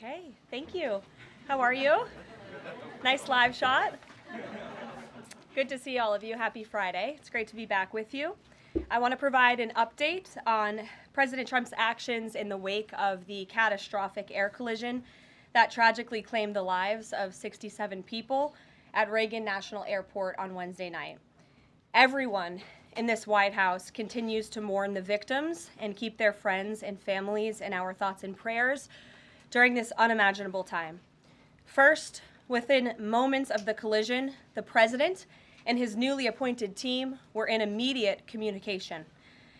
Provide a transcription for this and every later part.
Okay, thank you. How are you? Nice live shot. Good to see all of you. Happy Friday. It's great to be back with you. I want to provide an update on President Trump's actions in the wake of the catastrophic air collision that tragically claimed the lives of 67 people at Reagan National Airport on Wednesday night. Everyone in this White House continues to mourn the victims and keep their friends and families in our thoughts and prayers during this unimaginable time. First, within moments of the collision, the president and his newly appointed team were in immediate communication.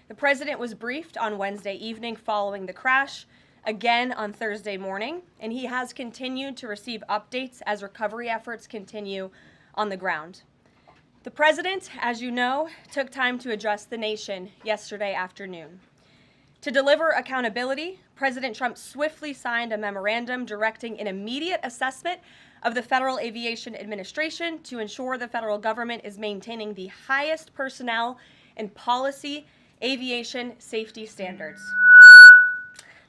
The president was briefed on Wednesday evening following the crash, again on Thursday morning, and he has continued to receive updates as recovery efforts continue on the ground. The president, as you know, took time to address the nation yesterday afternoon. To deliver accountability, President Trump swiftly signed a memorandum directing an immediate assessment of the Federal Aviation Administration to ensure the federal government is maintaining the highest personnel and policy aviation safety standards.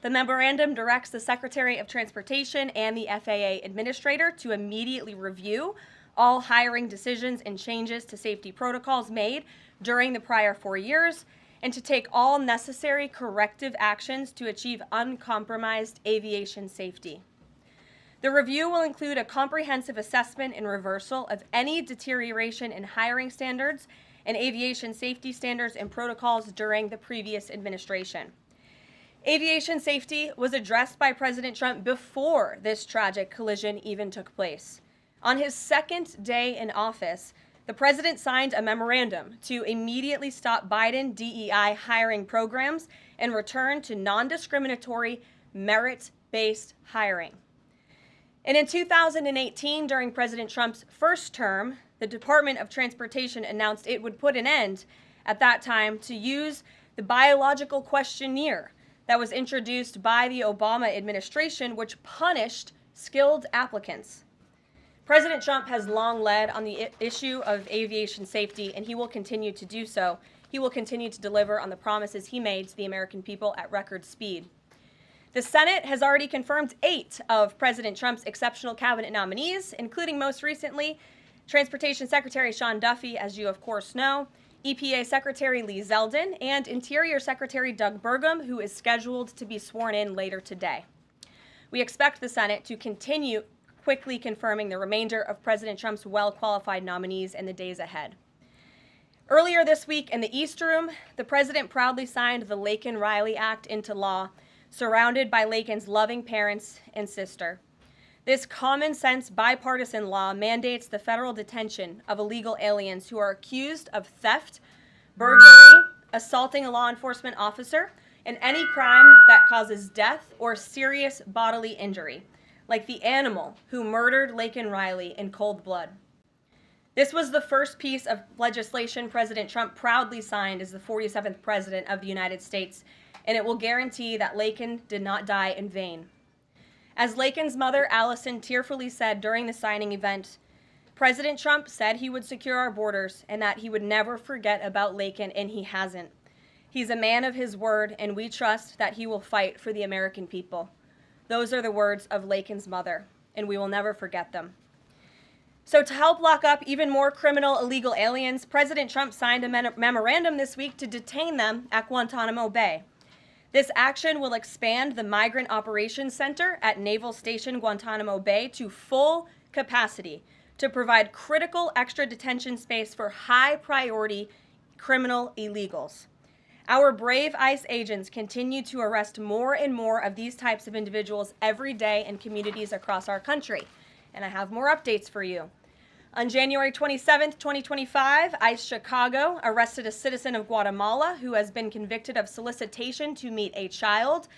The memorandum directs the Secretary of Transportation and the FAA Administrator to immediately review all hiring decisions and changes to safety protocols made during the prior 4 years, and to take all necessary corrective actions to achieve uncompromised aviation safety. The review will include a comprehensive assessment and reversal of any deterioration in hiring standards and aviation safety standards and protocols during the previous administration. Aviation safety was addressed by President Trump before this tragic collision even took place. On his second day in office, the president signed a memorandum to immediately stop Biden DEI hiring programs and return to non-discriminatory, merit-based hiring. And in 2018, during President Trump's first term, the Department of Transportation announced it would put an end, at that time, to use the biological questionnaire that was introduced by the Obama administration, which punished skilled applicants. President Trump has long led on the issue of aviation safety, and he will continue to do so. He will continue to deliver on the promises he made to the American people at record speed. The Senate has already confirmed 8 of President Trump's exceptional cabinet nominees, including most recently Transportation Secretary Sean Duffy, as you of course know, EPA Secretary Lee Zeldin, and Interior Secretary Doug Burgum, who is scheduled to be sworn in later today. We expect the Senate to continue quickly confirming the remainder of President Trump's well-qualified nominees in the days ahead. Earlier this week in the East Room, the president proudly signed the Laken-Riley Act into law, surrounded by Laken's loving parents and sister. This common-sense bipartisan law mandates the federal detention of illegal aliens who are accused of theft, burglary, assaulting a law enforcement officer, and any crime that causes death or serious bodily injury, like the animal who murdered Laken-Riley in cold blood. This was the first piece of legislation President Trump proudly signed as the 47th President of the United States, and it will guarantee that Laken did not die in vain. As Laken's mother, Allison, tearfully said during the signing event, President Trump said he would secure our borders and that he would never forget about Laken, and he hasn't. He's a man of his word, and we trust that he will fight for the American people. Those are the words of Laken's mother, and we will never forget them. So to help lock up even more criminal illegal aliens, President Trump signed a memorandum this week to detain them at Guantanamo Bay. This action will expand the Migrant Operations Center at Naval Station Guantanamo Bay to full capacity to provide critical extra detention space for high-priority criminal illegals. Our brave ICE agents continue to arrest more and more of these types of individuals every day in communities across our country. And I have more updates for you. On January 27, 2025, ICE Chicago arrested a citizen of Guatemala who has been convicted of solicitation to meet a child,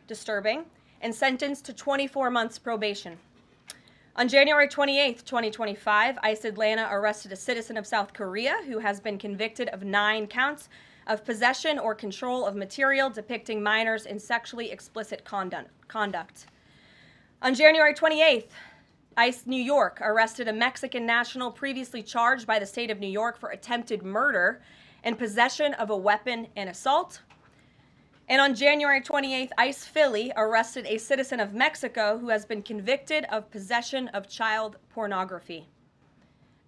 disturbing, and sentenced to 24 months probation. On January 28, 2025, ICE Atlanta arrested a citizen of South Korea who has been convicted of 9 counts of possession or control of material depicting minors in sexually explicit conduct. On January 28th, ICE New York arrested a Mexican national previously charged by the state of New York for attempted murder and possession of a weapon and assault. And on January 28th, ICE Philly arrested a citizen of Mexico who has been convicted of possession of child pornography.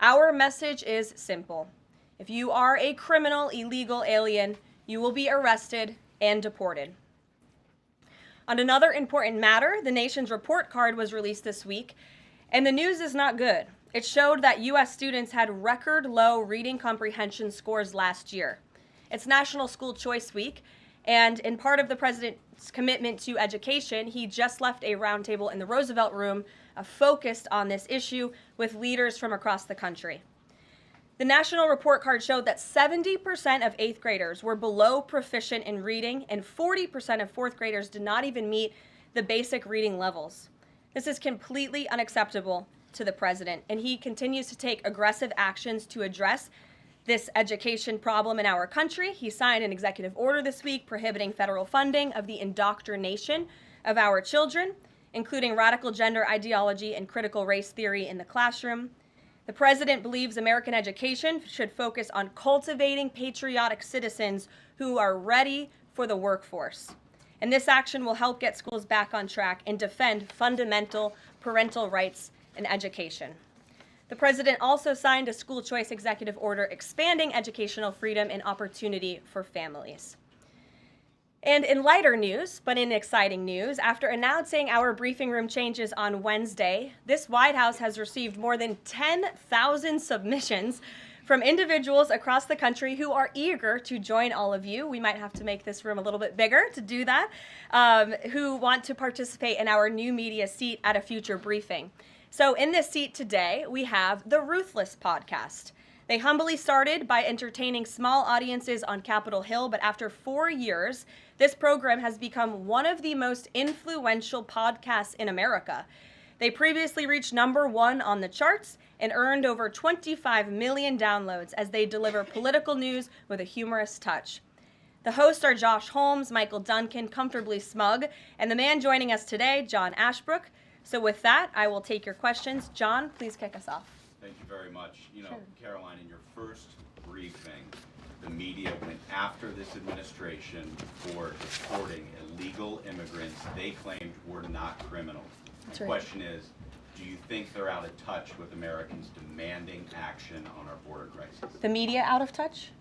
Our message is simple. If you are a criminal, illegal alien, you will be arrested and deported. On another important matter, the nation's report card was released this week, and the news is not good. It showed that U.S. students had record low reading comprehension scores last year. It's National School Choice Week, and in part of the president's commitment to education, he just left a roundtable in the Roosevelt Room focused on this issue with leaders from across the country. The national report card showed that 70% of 8th graders were below proficient in reading, and 40% of 4th graders did not even meet the basic reading levels. This is completely unacceptable to the president, and he continues to take aggressive actions to address this education problem in our country. He signed an executive order this week prohibiting federal funding of the indoctrination of our children, including radical gender ideology and critical race theory in the classroom. The president believes American education should focus on cultivating patriotic citizens who are ready for the workforce. And this action will help get schools back on track and defend fundamental parental rights in education. The president also signed a school choice executive order expanding educational freedom and opportunity for families. And in lighter news, but in exciting news, after announcing our briefing room changes on Wednesday, this White House has received more than 10,000 submissions from individuals across the country who are eager to join all of you. We might have to make this room a little bit bigger to do that, who want to participate in our new media seat at a future briefing. So in this seat today, we have the Ruthless podcast. They humbly started by entertaining small audiences on Capitol Hill, but after 4 years, this program has become one of the most influential podcasts in America. They previously reached #1 on the charts and earned over 25 million downloads as they deliver political news with a humorous touch. The hosts are Josh Holmes, Michael Duncan, Comfortably Smug, and the man joining us today, John Ashbrook. So with that, I will take your questions. John, please kick us off. Thank you very much. Karoline, in your first briefing, the media went after this administration for deporting illegal immigrants they claimed were not criminals. That's The right. question is, do you think they're out of touch with Americans demanding action on our border crisis? The media out of touch?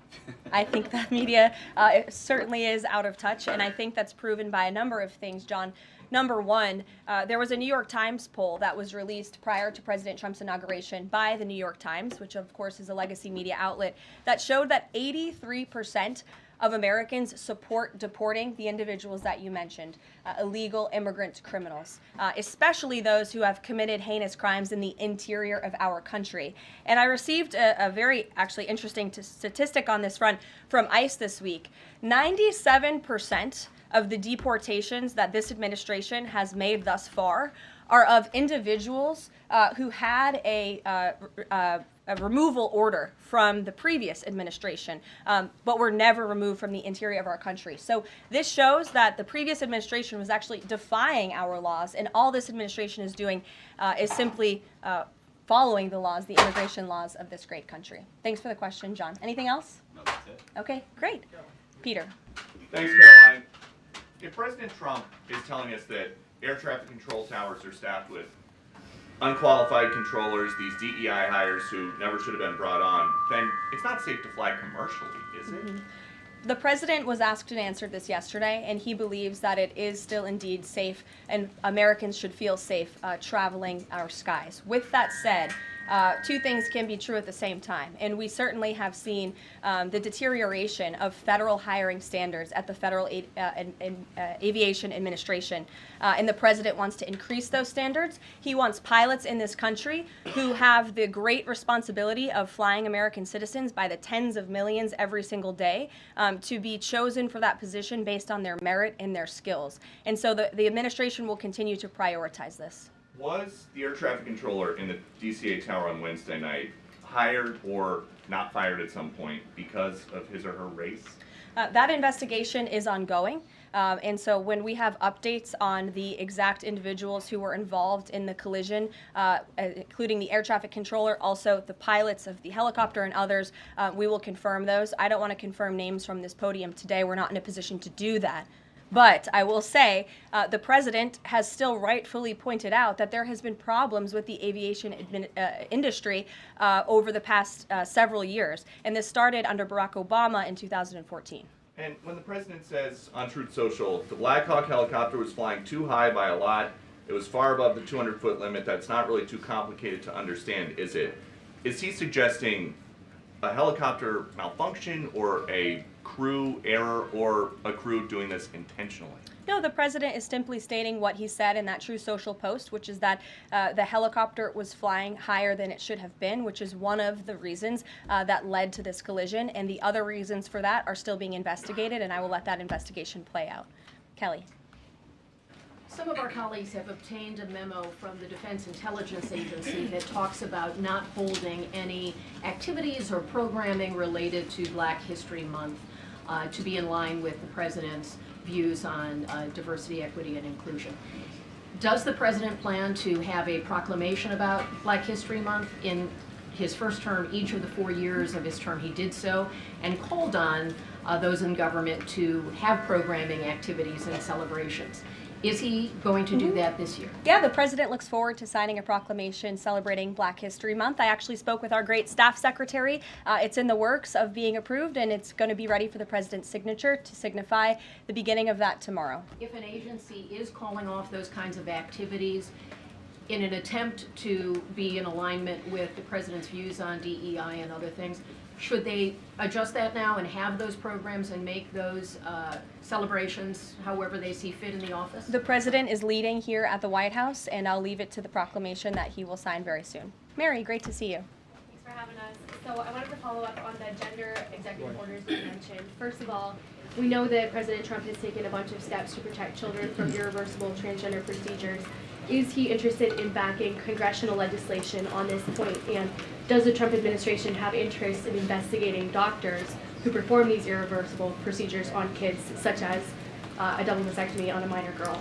I think the media it certainly is out of touch, and I think that's proven by a number of things, John. #1, there was a New York Times poll that was released prior to President Trump's inauguration by the New York Times, which of course is a legacy media outlet, that showed that 83% of Americans support deporting the individuals that you mentioned, illegal immigrant criminals, especially those who have committed heinous crimes in the interior of our country. And I received a very actually interesting statistic on this front from ICE this week. 97% of the deportations that this administration has made thus far are of individuals who had a removal order from the previous administration, but were never removed from the interior of our country. So this shows that the previous administration was actually defying our laws, and all this administration is doing is simply following the laws, the immigration laws of this great country. Thanks for the question, John. Anything else? No, that's it. Okay, great. Peter. Thanks, Karoline. If President Trump is telling us that air traffic control towers are staffed with unqualified controllers, these DEI hires who never should have been brought on, then it's not safe to fly commercially, is it? Mm-hmm. The president was asked and answered this yesterday, and he believes that it is still indeed safe, and Americans should feel safe traveling our skies. With that said, two things can be true at the same time, and we certainly have seen the deterioration of federal hiring standards at the Federal Aviation Administration, and the president wants to increase those standards. He wants pilots in this country who have the great responsibility of flying American citizens by the tens of millions every single day to be chosen for that position based on their merit and their skills. And so the administration will continue to prioritize this. Was the air traffic controller in the DCA tower on Wednesday night hired or not fired at some point because of his or her race? That investigation is ongoing. And so when we have updates on the exact individuals who were involved in the collision, including the air traffic controller, also the pilots of the helicopter and others, we will confirm those. I don't want to confirm names from this podium today. We're not in a position to do that. But I will say the president has still rightfully pointed out that there has been problems with the aviation industry over the past several years. And this started under Barack Obama in 2014. And when the president says on Truth Social, the Black Hawk helicopter was flying too high by a lot, it was far above the 200-foot limit, that's not really too complicated to understand, is it? Is he suggesting a helicopter malfunction or a crew error or a crew doing this intentionally? No, the president is simply stating what he said in that True Social post, which is that the helicopter was flying higher than it should have been, which is one of the reasons that led to this collision. And the other reasons for that are still being investigated, and I will let that investigation play out. Kelly. Some of our colleagues have obtained a memo from the Defense Intelligence Agency that talks about not holding any activities or programming related to Black History Month to be in line with the president's views on diversity, equity, and inclusion. Does the president plan to have a proclamation about Black History Month? In his first term, each of the 4 years of his term, he did so and called on those in government to have programming activities and celebrations. Is he going to do that this year? Yeah, the president looks forward to signing a proclamation celebrating Black History Month. I actually spoke with our great staff secretary. It's in the works of being approved, and it's going to be ready for the president's signature to signify the beginning of that tomorrow. If an agency is calling off those kinds of activities in an attempt to be in alignment with the president's views on DEI and other things, should they adjust that now and have those programs and make those celebrations however they see fit in the office? The president is leading here at the White House, and I'll leave it to the proclamation that he will sign very soon. Mary, great to see you. Thanks for having us. So I wanted to follow up on the gender executive orders you mentioned. First of all, we know that President Trump has taken a bunch of steps to protect children from irreversible transgender procedures. Is he interested in backing congressional legislation on this point? And does the Trump administration have interest in investigating doctors who perform these irreversible procedures on kids, such as a double mastectomy on a minor girl?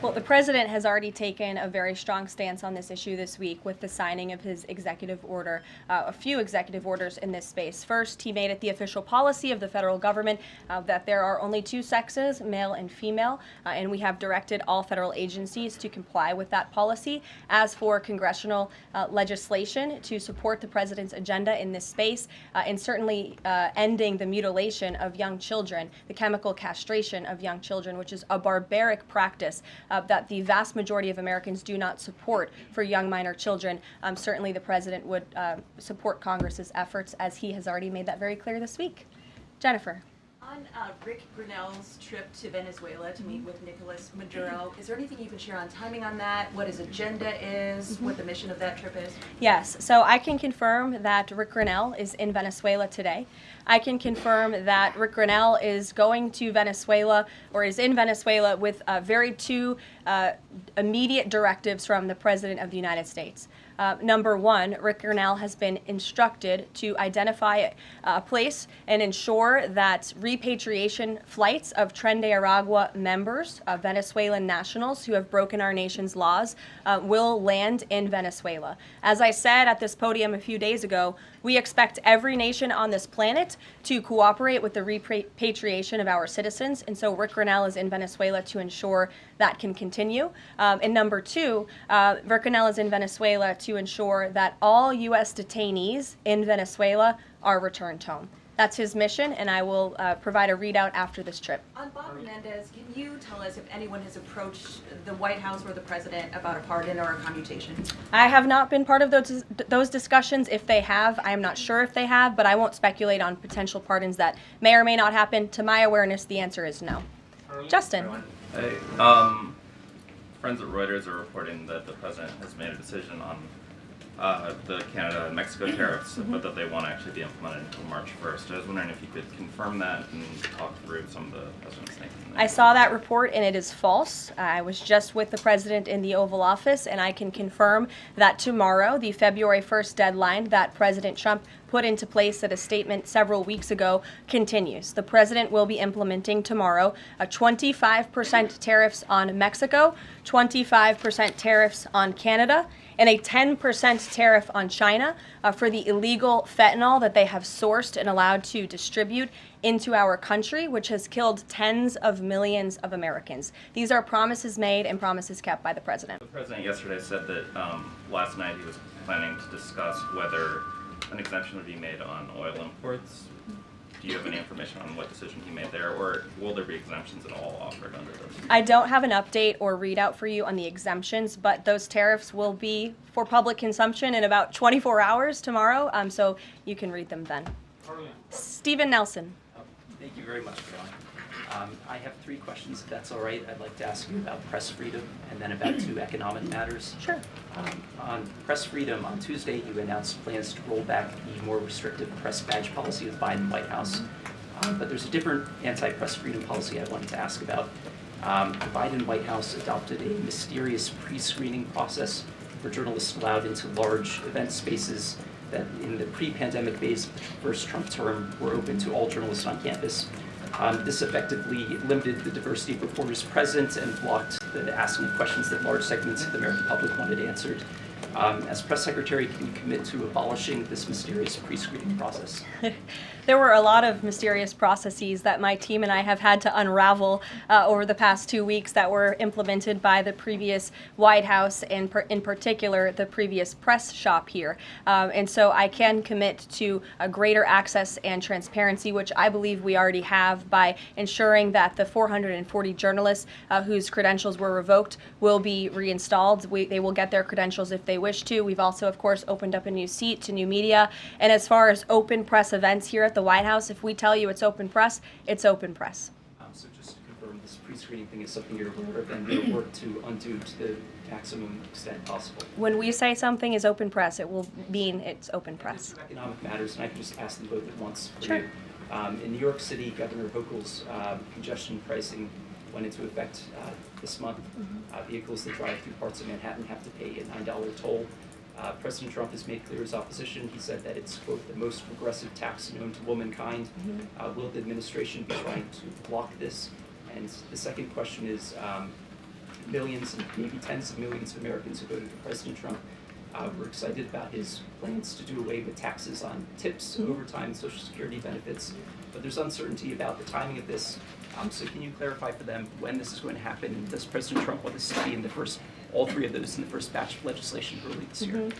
Well, the president has already taken a very strong stance on this issue this week with the signing of his executive order, a few executive orders in this space. First, he made it the official policy of the federal government that there are only two sexes, male and female, and we have directed all federal agencies to comply with that policy. As for congressional legislation to support the president's agenda in this space, and certainly ending the mutilation of young children, the chemical castration of young children, which is a barbaric practice that the vast majority of Americans do not support for young minor children. Certainly the president would support Congress's efforts, as he has already made that very clear this week. Jennifer. On Rick Grinnell's trip to Venezuela to meet with Nicolas Maduro, is there anything you can share on timing on that, what his agenda is, what the mission of that trip is? Yes, so I can confirm that Rick Grinnell is in Venezuela today. I can confirm that Rick Grinnell is going to Venezuela, or is in Venezuela, with two immediate directives from the President of the United States. Number one, Rick Grinnell has been instructed to identify a place and ensure that repatriation flights of Tren de Aragua members, Venezuelan nationals who have broken our nation's laws, will land in Venezuela. As I said at this podium a few days ago, we expect every nation on this planet to cooperate with the repatriation of our citizens, and so Rick Grinnell is in Venezuela to ensure that can continue. And number two, Rick Grinnell is in Venezuela to ensure that all U.S. detainees in Venezuela are returned home. That's his mission, and I will provide a readout after this trip. On Bob Menendez, can you tell us if anyone has approached the White House or the president about a pardon or a commutation? I have not been part of those discussions. If they have, I am not sure if they have, but I won't speculate on potential pardons that may or may not happen. To my awareness, the answer is no. Justin. Hey, friends at Reuters are reporting that the president has made a decision on the Canada and Mexico tariffs, but that they won't actually be implemented until March 1st. I was wondering if you could confirm that and talk through some of the president's thinking. I saw that report, and it is false. I was just with the president in the Oval Office, and I can confirm that tomorrow, the February 1st deadline that President Trump put into place at a statement several weeks ago continues. The president will be implementing tomorrow a 25% tariffs on Mexico, 25% tariffs on Canada, and a 10% tariff on China for the illegal fentanyl that they have sourced and allowed to distribute into our country, which has killed tens of millions of Americans. These are promises made and promises kept by the president. The president yesterday said that last night he was planning to discuss whether an exemption would be made on oil imports. Do you have any information on what decision he made there, or will there be exemptions at all offered under this? I don't have an update or readout for you on the exemptions, but those tariffs will be for public consumption in about 24 hours tomorrow, so you can read them then. Karoline. Stephen Nelson. Thank you very much, Caroline. I have 3 questions, if that's all right. I'd like to ask you about press freedom and then about 2 economic matters. Sure. On press freedom, on Tuesday you announced plans to roll back the more restrictive press badge policy of the Biden White House. But there's a different anti-press freedom policy I wanted to ask about. The Biden White House adopted a mysterious pre-screening process for journalists allowed into large event spaces that in the pre-pandemic days of the first Trump term were open to all journalists on campus. This effectively limited the diversity of reporters present and blocked the asking of questions that large segments of the American public wanted answered. As press secretary, can you commit to abolishing this mysterious pre-screening process? There were a lot of mysterious processes that my team and I have had to unravel over the past 2 weeks that were implemented by the previous White House and in particular the previous press shop here. And so I can commit to a greater access and transparency, which I believe we already have by ensuring that the 440 journalists whose credentials were revoked will be reinstalled. They will get their credentials if they wish to. We've also, of course, opened up a new seat to new media. And as far as open press events here at the White House, if we tell you it's open press, it's open press. So just to confirm, this pre-screening thing is something you're aware of and you'll work to undo to the maximum extent possible. When we say something is open press, it will mean it's open press. Economic matters, and I can just ask them both at once for Sure. you. In New York City, Governor Hochul's congestion pricing went into effect this month. Vehicles that drive through parts of Manhattan have to pay a $9 toll. President Trump has made clear his opposition. He said that it's, quote, the most progressive tax known to womankind. Will the administration be trying to block this? And the second question is, millions and maybe tens of millions of Americans who voted for President Trump were excited about his plans to do away with taxes on tips, overtime, and Social Security benefits. But there's uncertainty about the timing of this. So can you clarify for them when this is going to happen? And does President Trump want this to be in the first, all 3 of those in the first batch of legislation early this year?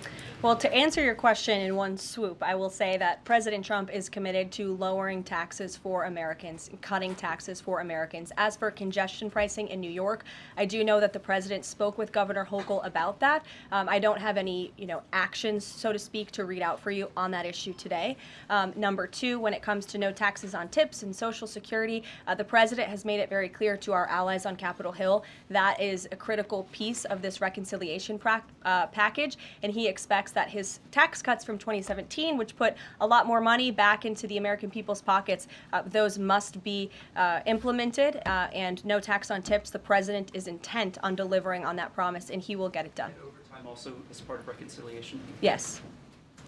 Well, to answer your question in one swoop, I will say that President Trump is committed to lowering taxes for Americans, cutting taxes for Americans. As for congestion pricing in New York, I do know that the president spoke with Governor Hochul about that. I don't have any, actions, so to speak, to read out for you on that issue today. Number 2, when it comes to no taxes on tips and Social Security, the president has made it very clear to our allies on Capitol Hill that is a critical piece of this reconciliation package, and he expects that his tax cuts from 2017, which put a lot more money back into the American people's pockets, those must be implemented, and no tax on tips. The president is intent on delivering on that promise, and he will get it done. And overtime also as part of reconciliation? Yes.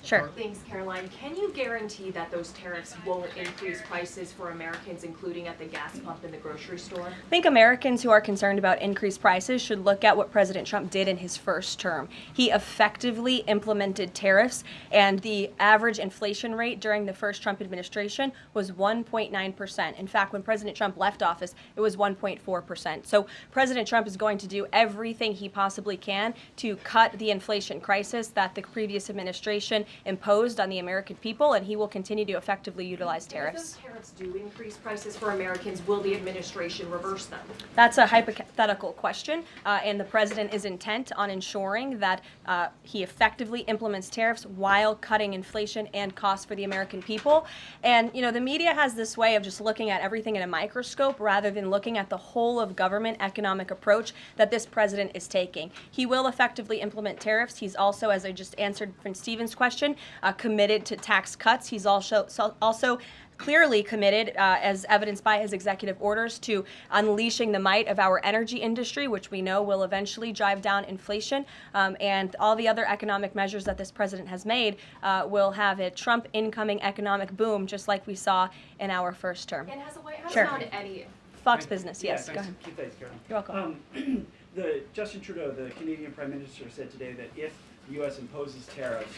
Sure. Thanks, Caroline. Can you guarantee that those tariffs won't increase prices for Americans, including at the gas pump and the grocery store? I think Americans who are concerned about increased prices should look at what President Trump did in his first term. He effectively implemented tariffs, and the average inflation rate during the first Trump administration was 1.9%. In fact, when President Trump left office, it was 1.4%. So President Trump is going to do everything he possibly can to cut the inflation crisis that the previous administration imposed on the American people, and he will continue to effectively utilize tariffs. If those tariffs do increase prices for Americans, will the administration reverse them? That's a hypothetical question, and the president is intent on ensuring that he effectively implements tariffs while cutting inflation and costs for the American people. And, the media has this way of just looking at everything in a microscope rather than looking at the whole of government economic approach that this president is taking. He will effectively implement tariffs. He's also, as I just answered from Stephen's question, committed to tax cuts. He's also clearly committed, as evidenced by his executive orders, to unleashing the might of our energy industry, which we know will eventually drive down inflation, and all the other economic measures that this president has made will have a Trump incoming economic boom, just like we saw in our first term. And has the White House Sure. found any? Fox Business, yes, Yeah, go ahead. Keep that, Caroline. You're welcome. Justin Trudeau, the Canadian Prime Minister, said today that if the U.S. imposes tariffs,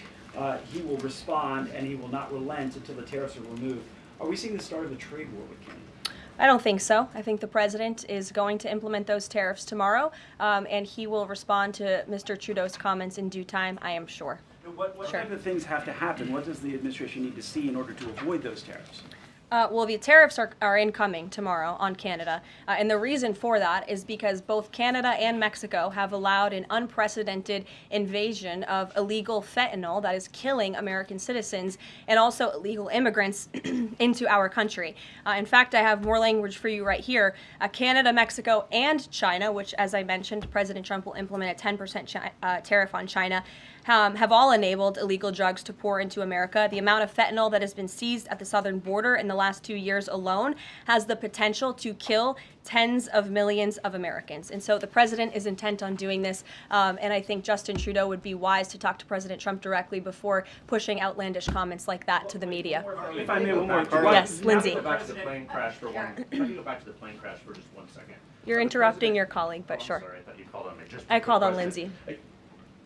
he will respond and he will not relent until the tariffs are removed. Are we seeing the start of a trade war with Canada? I don't think so. I think the president is going to implement those tariffs tomorrow, and he will respond to Mr. Trudeau's comments in due time, I am sure. What Sure. type of things have to happen? What does the administration need to see in order to avoid those tariffs? Well, the tariffs are incoming tomorrow on Canada, and the reason for that is because both Canada and Mexico have allowed an unprecedented invasion of illegal fentanyl that is killing American citizens and also illegal immigrants into our country. In fact, I have more language for you right here. Canada, Mexico, and China, which, as I mentioned, President Trump will implement a 10% tariff on China, have all enabled illegal drugs to pour into America. The amount of fentanyl that has been seized at the southern border in the last 2 years alone has the potential to kill tens of millions of Americans. And so the president is intent on doing this, and I think Justin Trudeau would be wise to talk to President Trump directly before pushing outlandish comments like that to the media. If I may, one more. Yes, Lindsay. Go back to the plane crash for one. If I could go back to the plane crash for just 1 second. You're interrupting your colleague, but I'm sure. sorry, I thought you called on me. Just I called on President. Lindsay.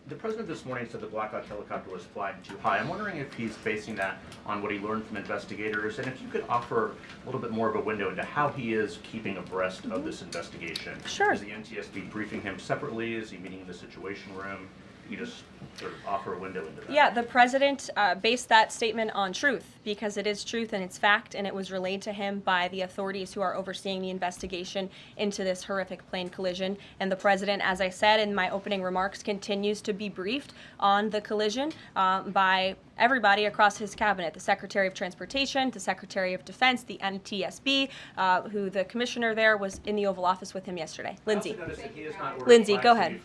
The president this morning said the Blackout helicopter was flying too high. I'm wondering if he's basing that on what he learned from investigators, and if you could offer a little bit more of a window into how he is keeping abreast of this investigation. Sure. Is the NTSB briefing him separately? Is he meeting in the Situation Room? You just sort of offer a window into that. Yeah, the president based that statement on truth, because it is truth and it's fact, and it was relayed to him by the authorities who are overseeing the investigation into this horrific plane collision. And the president, as I said in my opening remarks, continues to be briefed on the collision by everybody across his cabinet, the Secretary of Transportation, the Secretary of Defense, the NTSB, who the commissioner there was in the Oval Office with him yesterday. Lindsay. Lindsay, go ahead.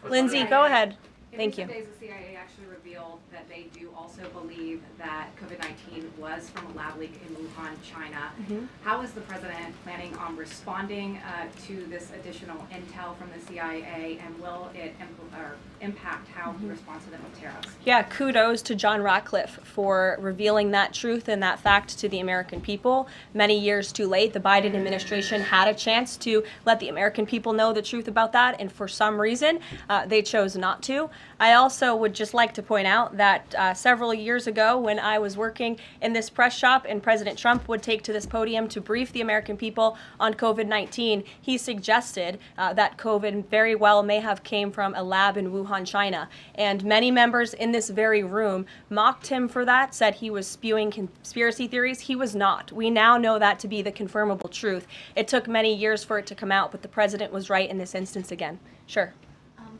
Lindsay, go ahead. Thank you. In recent days, the CIA actually revealed that they do also believe that COVID-19 was from a lab leak in Wuhan, China. How is the president planning on responding to this additional intel from the CIA, and will it impact how he responds to them with tariffs? Yeah, kudos to John Ratcliffe for revealing that truth and that fact to the American people. Many years too late, the Biden administration had a chance to let the American people know the truth about that, and for some reason, they chose not to. I also would just like to point out that several years ago, when I was working in this press shop and President Trump would take to this podium to brief the American people on COVID-19, he suggested that COVID very well may have came from a lab in Wuhan, China. And many members in this very room mocked him for that, said he was spewing conspiracy theories. He was not. We now know that to be the confirmable truth. It took many years for it to come out, but the president was right in this instance again. Sure.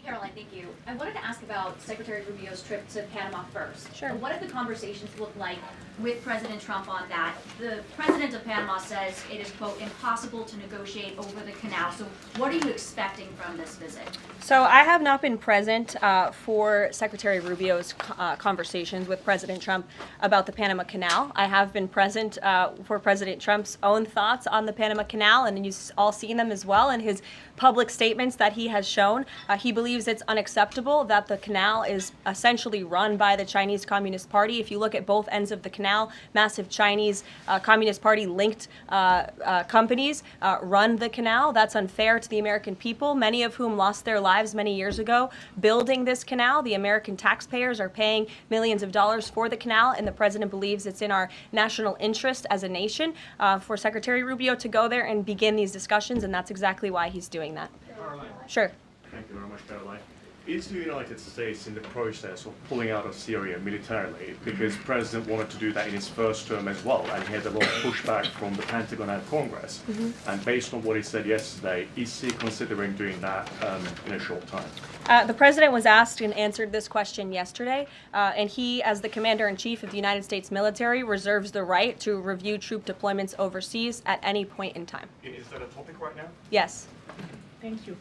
Karoline, thank you. I wanted to ask about Secretary Rubio's trip to Panama first. Sure. What did the conversations look like with President Trump on that? The president of Panama says it is, quote, impossible to negotiate over the canal. So what are you expecting from this visit? So I have not been present for Secretary Rubio's conversations with President Trump about the Panama Canal. I have been present for President Trump's own thoughts on the Panama Canal, and you've all seen them as well in his public statements that he has shown. He believes it's unacceptable that the canal is essentially run by the Chinese Communist Party. If you look at both ends of the canal, massive Chinese Communist Party linked companies run the canal. That's unfair to the American people, many of whom lost their lives many years ago building this canal. The American taxpayers are paying millions of dollars for the canal, and the president believes it's in our national interest as a nation for Secretary Rubio to go there and begin these discussions, and that's exactly why he's doing that. Caroline. Sure. Thank you very much, Caroline. Is the United States in the process of pulling out of Syria militarily? Because the president wanted to do that in his first term as well, and he had a lot of pushback from the Pentagon and Congress. And based on what he said yesterday, is he considering doing that in a short time? The president was asked and answered this question yesterday, and he, as the commander-in-chief of the United States military, reserves the right to review troop deployments overseas at any point in time. Is that a topic right now? Yes. Thank you.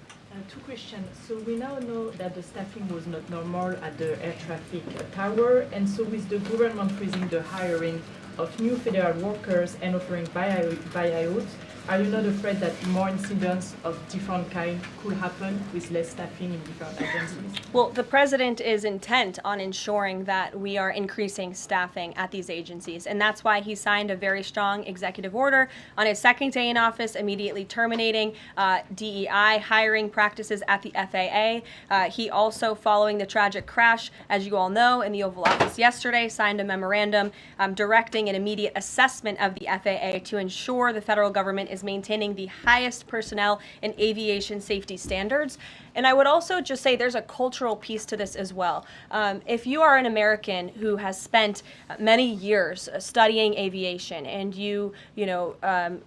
Two questions. So we now know that the staffing was not normal at the air traffic tower, and so with the government freezing the hiring of new federal workers and offering buyouts, are you not afraid that more incidents of different kind could happen with less staffing in different agencies? Well, the president is intent on ensuring that we are increasing staffing at these agencies, and that's why he signed a very strong executive order on his second day in office, immediately terminating DEI hiring practices at the FAA. He also, following the tragic crash, as you all know, in the Oval Office yesterday, signed a memorandum directing an immediate assessment of the FAA to ensure the federal government is maintaining the highest personnel and aviation safety standards. And I would also just say there's a cultural piece to this as well. If you are an American who has spent many years studying aviation and you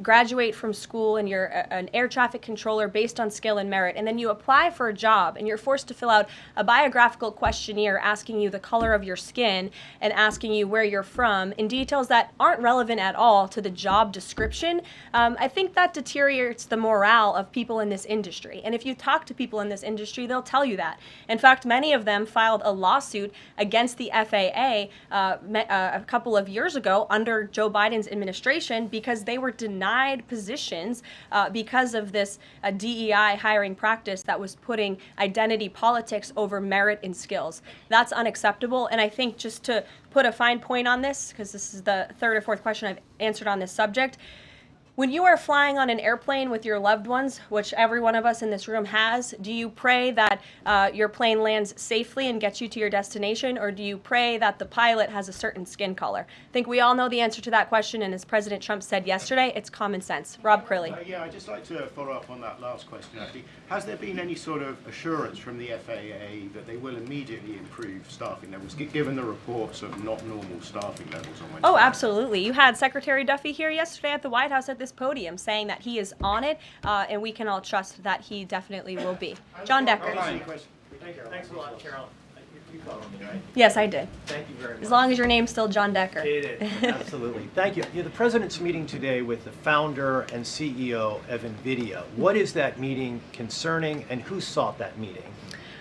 graduate from school and you're an air traffic controller based on skill and merit, and then you apply for a job and you're forced to fill out a biographical questionnaire asking you the color of your skin and asking you where you're from in details that aren't relevant at all to the job description, I think that deteriorates the morale of people in this industry. And if you talk to people in this industry, they'll tell you that. In fact, many of them filed a lawsuit against the FAA a couple of years ago under Joe Biden's administration because they were denied positions because of this DEI hiring practice that was putting identity politics over merit and skills. That's unacceptable. And I think just to put a fine point on this, because this is the third or fourth question I've answered on this subject, when you are flying on an airplane with your loved ones, which every one of us in this room has, do you pray that your plane lands safely and gets you to your destination, or do you pray that the pilot has a certain skin color? I think we all know the answer to that question, and as President Trump said yesterday, it's common sense. Rob Crilly. Yeah, I'd just like to follow up on that last question, actually. Has there been any sort of assurance from the FAA that they will immediately improve staffing levels, given the reports of not normal staffing levels on Wednesday? Oh, absolutely. You had Secretary Duffy here yesterday at the White House at this podium saying that he is on it, and we can all trust that he definitely will be. John Decker. Thanks a lot, Carol. You called me, right? Yes, I did. Thank you very much. As long as your name's still John Decker. It is, absolutely. Thank you. The president's meeting today with the founder and CEO of NVIDIA. What is that meeting concerning, and who sought that meeting?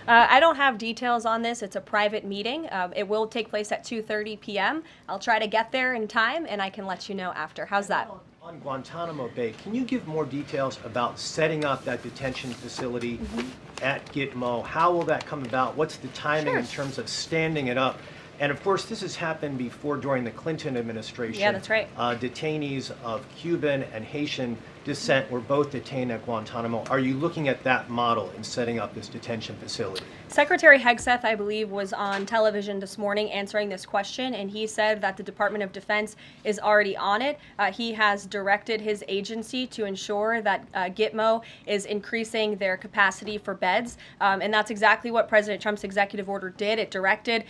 I don't have details on this. It's a private meeting. It will take place at 2:30 p.m. I'll try to get there in time, and I can let you know after. How's that? On Guantanamo Bay, can you give more details about setting up that detention facility at Gitmo? How will that come about? What's the timing in terms of standing it up? And of course, this has happened before during the Clinton administration. Yeah, that's right. Detainees of Cuban and Haitian descent were both detained at Guantanamo. Are you looking at that model in setting up this detention facility? Secretary Hegseth, I believe, was on television this morning answering this question, and he said that the Department of Defense is already on it. He has directed his agency to ensure that Gitmo is increasing their capacity for beds, and that's exactly what President Trump's executive order did. It directed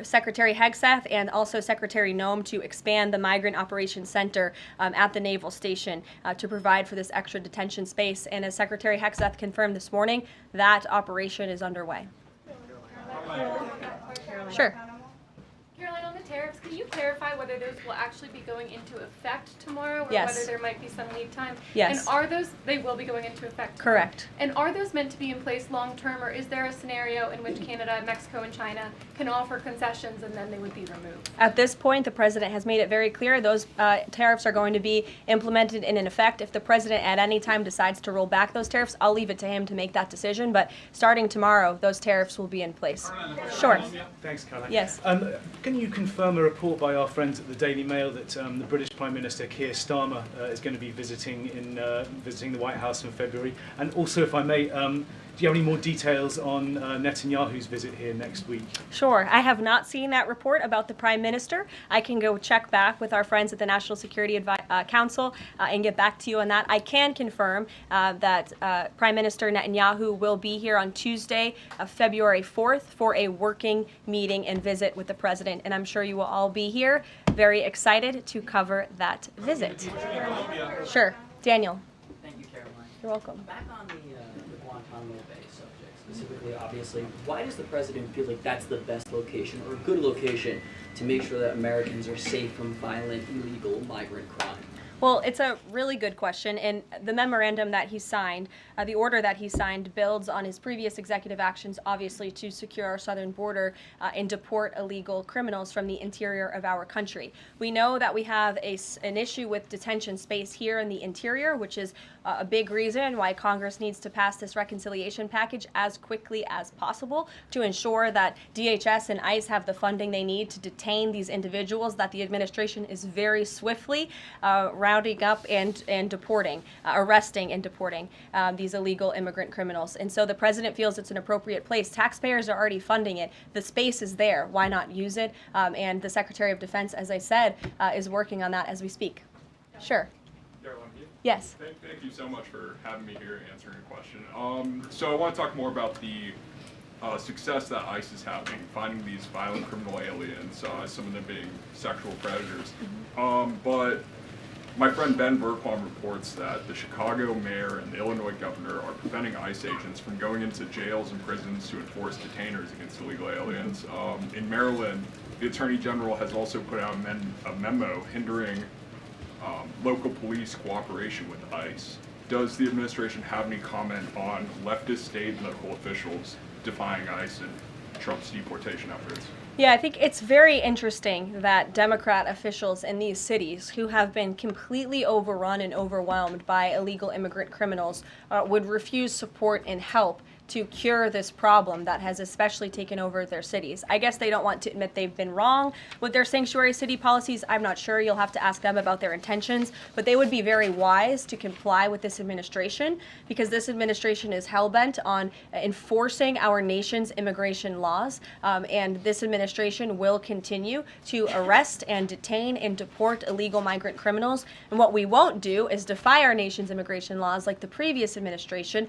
Secretary Hegseth and also Secretary Noem to expand the Migrant Operations Center at the Naval Station to provide for this extra detention space. And as Secretary Hegseth confirmed this morning, that operation is underway. Sure. Caroline, on the tariffs, can you clarify whether those will actually be going into effect tomorrow, or Yes. whether there might be some lead time? Yes. And are those, they will be going into effect tomorrow? Correct. And are those meant to be in place long term, or is there a scenario in which Canada, Mexico, and China can offer concessions and then they would be removed? At this point, the president has made it very clear those tariffs are going to be implemented and in effect. If the president at any time decides to roll back those tariffs, I'll leave it to him to make that decision. But starting tomorrow, those tariffs will be in place. Sure. Thanks, Caroline. Yes. Can you confirm a report by our friends at the Daily Mail that the British Prime Minister Keir Starmer is going to be visiting the White House in February? And also, if I may, do you have any more details on Netanyahu's visit here next week? Sure. I have not seen that report about the Prime Minister. I can go check back with our friends at the National Security Council and get back to you on that. I can confirm that Prime Minister Netanyahu will be here on Tuesday, February 4th, for a working meeting and visit with the President. And I'm sure you will all be here, very excited to cover that visit. Sure. Daniel. Thank you, Caroline. You're welcome. Back on the Guantanamo Bay subject, specifically, obviously, why does the president feel like that's the best location or a good location to make sure that Americans are safe from violent, illegal migrant crime? Well, it's a really good question, and the memorandum that he signed, the order that he signed, builds on his previous executive actions, obviously, to secure our southern border and deport illegal criminals from the interior of our country. We know that we have an issue with detention space here in the interior, which is a big reason why Congress needs to pass this reconciliation package as quickly as possible to ensure that DHS and ICE have the funding they need to detain these individuals that the administration is very swiftly rounding up and deporting, arresting and deporting these illegal immigrant criminals. And so the president feels it's an appropriate place. Taxpayers are already funding it. The space is there. Why not use it? And the Secretary of Defense, as I said, is working on that as we speak. Sure. Yes. Thank you so much for having me here and answering a question. So I want to talk more about the success that ICE is having finding these violent criminal aliens, some of them being sexual predators. But my friend Ben Berquam reports that the Chicago mayor and the Illinois governor are preventing ICE agents from going into jails and prisons to enforce detainers against illegal aliens. In Maryland, the Attorney General has also put out a memo hindering local police cooperation with ICE. Does the administration have any comment on leftist state and local officials defying ICE and Trump's deportation efforts? Yeah, I think it's very interesting that Democrat officials in these cities who have been completely overrun and overwhelmed by illegal immigrant criminals would refuse support and help to cure this problem that has especially taken over their cities. I guess they don't want to admit they've been wrong with their sanctuary city policies. I'm not sure. You'll have to ask them about their intentions, but they would be very wise to comply with this administration because this administration is hell-bent on enforcing our nation's immigration laws, and this administration will continue to arrest and detain and deport illegal migrant criminals. And what we won't do is defy our nation's immigration laws like the previous administration,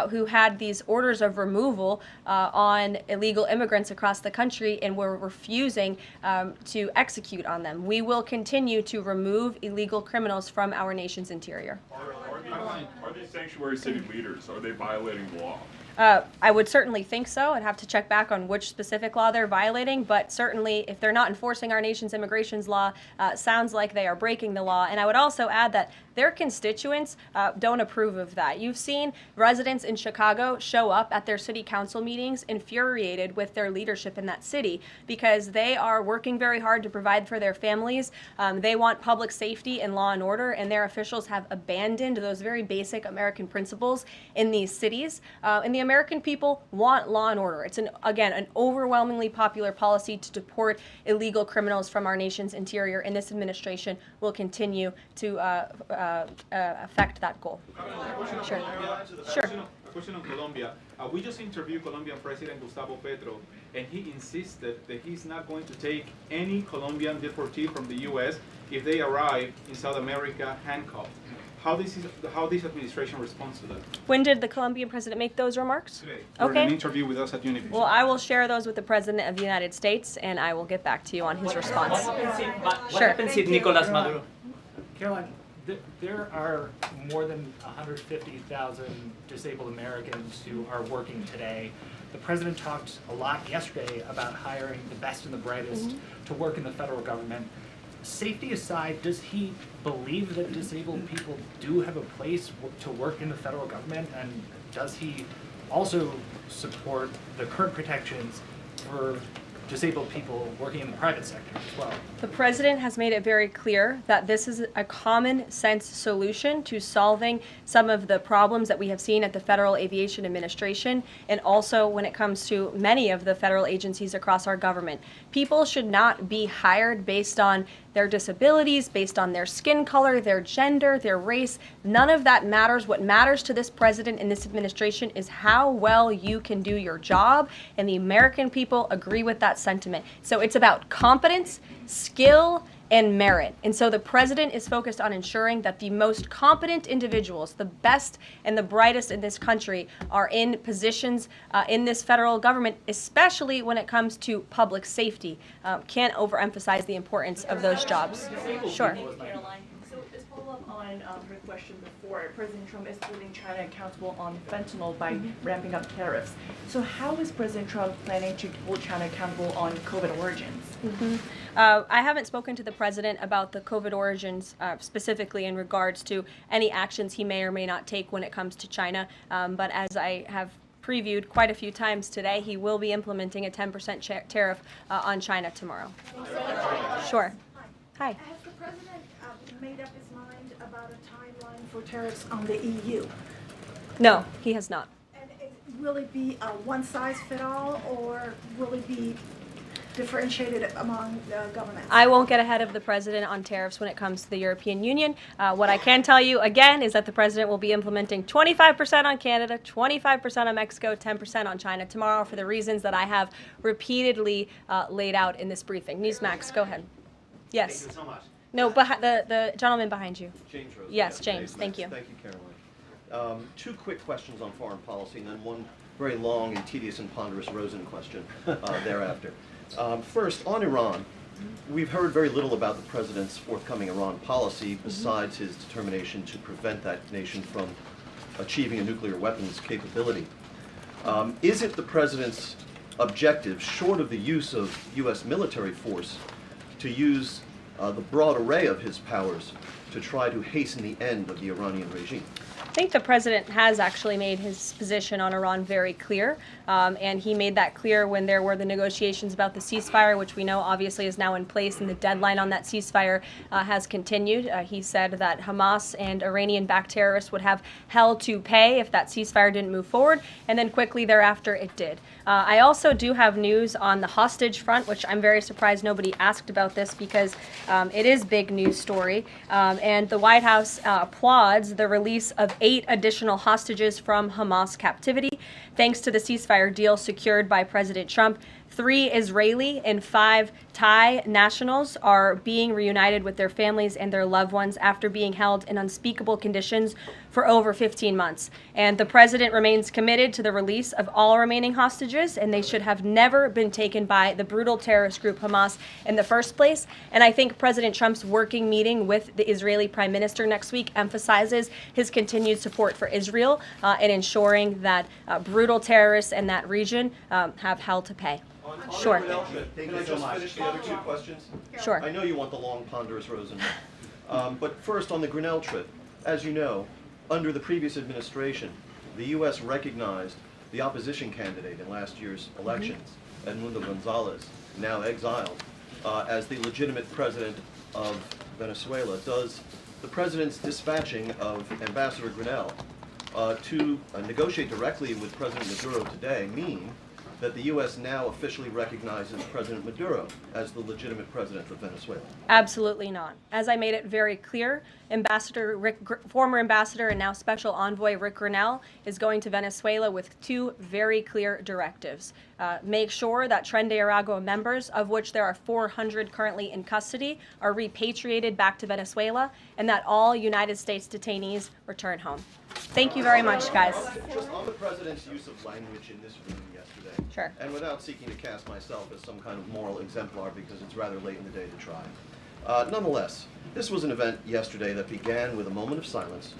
who had these orders of removal on illegal immigrants across the country and were refusing to execute on them. We will continue to remove illegal criminals from our nation's interior. Are these sanctuary city leaders, are they violating the law? I would certainly think so. I'd have to check back on which specific law they're violating, but certainly if they're not enforcing our nation's immigration law, sounds like they are breaking the law. And I would also add that their constituents don't approve of that. You've seen residents in Chicago show up at their city council meetings infuriated with their leadership in that city because they are working very hard to provide for their families. They want public safety and law and order, and their officials have abandoned those very basic American principles in these cities. And the American people want law and order. It's, again, an overwhelmingly popular policy to deport illegal criminals from our nation's interior, and this administration will continue to affect that goal. Sure. Sure. A question on Colombia. We just interviewed Colombian President Gustavo Petro, and he insisted that he's not going to take any Colombian deportee from the U.S. if they arrive in South America handcuffed. How this administration responds to that? When did the Colombian president make those remarks? Today. Okay. An interview with us at Univision. Well, I will share those with the President of the United States, and I will get back to you on his response. What Sure. happens if Nicolas Maduro? Caroline, there are more than 150,000 disabled Americans who are working today. The president talked a lot yesterday about hiring the best and the brightest to work in the federal government. Safety aside, does he believe that disabled people do have a place to work in the federal government? And does he also support the current protections for disabled people working in the private sector as well? The president has made it very clear that this is a common sense solution to solving some of the problems that we have seen at the Federal Aviation Administration and also when it comes to many of the federal agencies across our government. People should not be hired based on their disabilities, based on their skin color, their gender, their race. None of that matters. What matters to this president and this administration is how well you can do your job, and the American people agree with that sentiment. So it's about competence, skill, and merit. And so the president is focused on ensuring that the most competent individuals, the best and the brightest in this country, are in positions in this federal government, especially when it comes to public safety. Can't overemphasize the importance of those jobs. Sure. So this follow-up on on her question before, President Trump is holding China accountable on fentanyl by ramping up tariffs. So how is President Trump planning to hold China accountable on COVID origins? I haven't spoken to the president about the COVID origins specifically in regards to any actions he may or may not take when it comes to China. But as I have previewed quite a few times today, he will be implementing a 10% tariff on China tomorrow. Sure. Hi. Has the president made up his mind about a timeline for tariffs on the EU? No, he has not. And will it be a one-size-fit-all, or will it be differentiated among governments? I won't get ahead of the president on tariffs when it comes to the European Union. What I can tell you, again, is that the president will be implementing 25% on Canada, 25% on Mexico, 10% on China tomorrow for the reasons that I have repeatedly laid out in this briefing. Newsmax, go ahead. Yes. Thank you so much. No, the gentleman behind you. James Rose. Yes, James. Thank you. Thank you, Karoline. Two quick questions on foreign policy, and then one very long and tedious and ponderous Rosen question thereafter. First, on Iran, we've heard very little about the president's forthcoming Iran policy besides his determination to prevent that nation from achieving a nuclear weapons capability. Is it the president's objective, short of the use of U.S. military force, to use the broad array of his powers to try to hasten the end of the Iranian regime? I think the president has actually made his position on Iran very clear, and he made that clear when there were the negotiations about the ceasefire, which we know obviously is now in place, and the deadline on that ceasefire has continued. He said that Hamas and Iranian-backed terrorists would have hell to pay if that ceasefire didn't move forward, and then quickly thereafter it did. I also do have news on the hostage front, which I'm very surprised nobody asked about this because it is big news story, and the White House applauds the release of 8 additional hostages from Hamas captivity, thanks to the ceasefire deal secured by President Trump. 3 Israeli and 5 Thai nationals are being reunited with their families and their loved ones after being held in unspeakable conditions for over 15 months. And the president remains committed to the release of all remaining hostages, and they should have never been taken by the brutal terrorist group Hamas in the first place. And I think President Trump's working meeting with the Israeli Prime Minister next week emphasizes his continued support for Israel and ensuring that brutal terrorists in that region have hell to pay. Sure. Can I just finish the other 2 questions? Sure. I know you want the long, ponderous Rosen. But first, on the Grinnell trip, as you know, under the previous administration, the U.S. recognized the opposition candidate in last year's elections, Edmundo Gonzalez, now exiled, as the legitimate president of Venezuela. Does the president's dispatching of Ambassador Grinnell to negotiate directly with President Maduro today mean that the U.S. now officially recognizes President Maduro as the legitimate president of Venezuela? Absolutely not. As I made it very clear, former ambassador and now special envoy Rick Grinnell is going to Venezuela with 2 very clear directives. Make sure that Tren de Aragua members, of which there are 400 currently in custody, are repatriated back to Venezuela, and that all United States detainees return home. Thank you very much, guys. Just on the president's use of language in this room yesterday, sure. And without seeking to cast myself as some kind of moral exemplar because it's rather late in the day to try. Nonetheless, this was an event yesterday that began with a moment of silence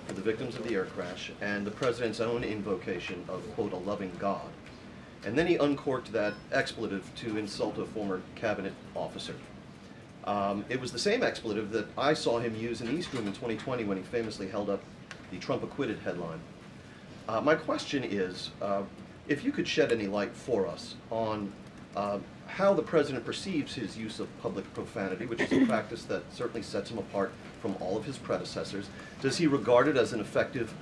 for the victims of the air crash and the president's own invocation of, quote, a loving God. And then he uncorked that expletive to insult a former cabinet officer. It was the same expletive that I saw him use in the East Room in 2020 when he famously held up the Trump acquitted headline. My question is, if you could shed any light for us on how the president perceives his use of public profanity, which is a practice that certainly sets him apart from all of his predecessors. Does he regard it as an effective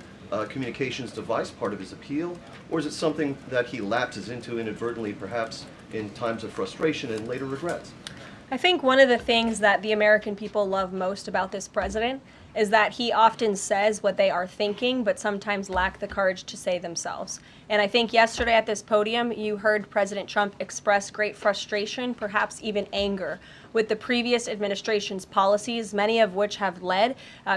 communications device, part of his appeal, or is it something that he lapses into inadvertently, perhaps in times of frustration and later regrets? I think one of the things that the American people love most about this president is that he often says what they are thinking, but sometimes lack the courage to say themselves. And I think yesterday at this podium, you heard President Trump express great frustration, perhaps even anger, with the previous administration's policies, many of which have led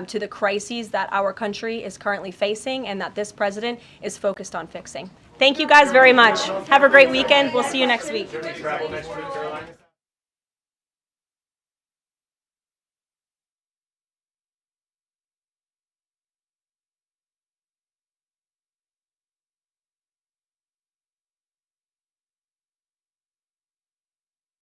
to the crises that our country is currently facing and that this president is focused on fixing. Thank you guys very much. Have a great weekend. We'll see you next week.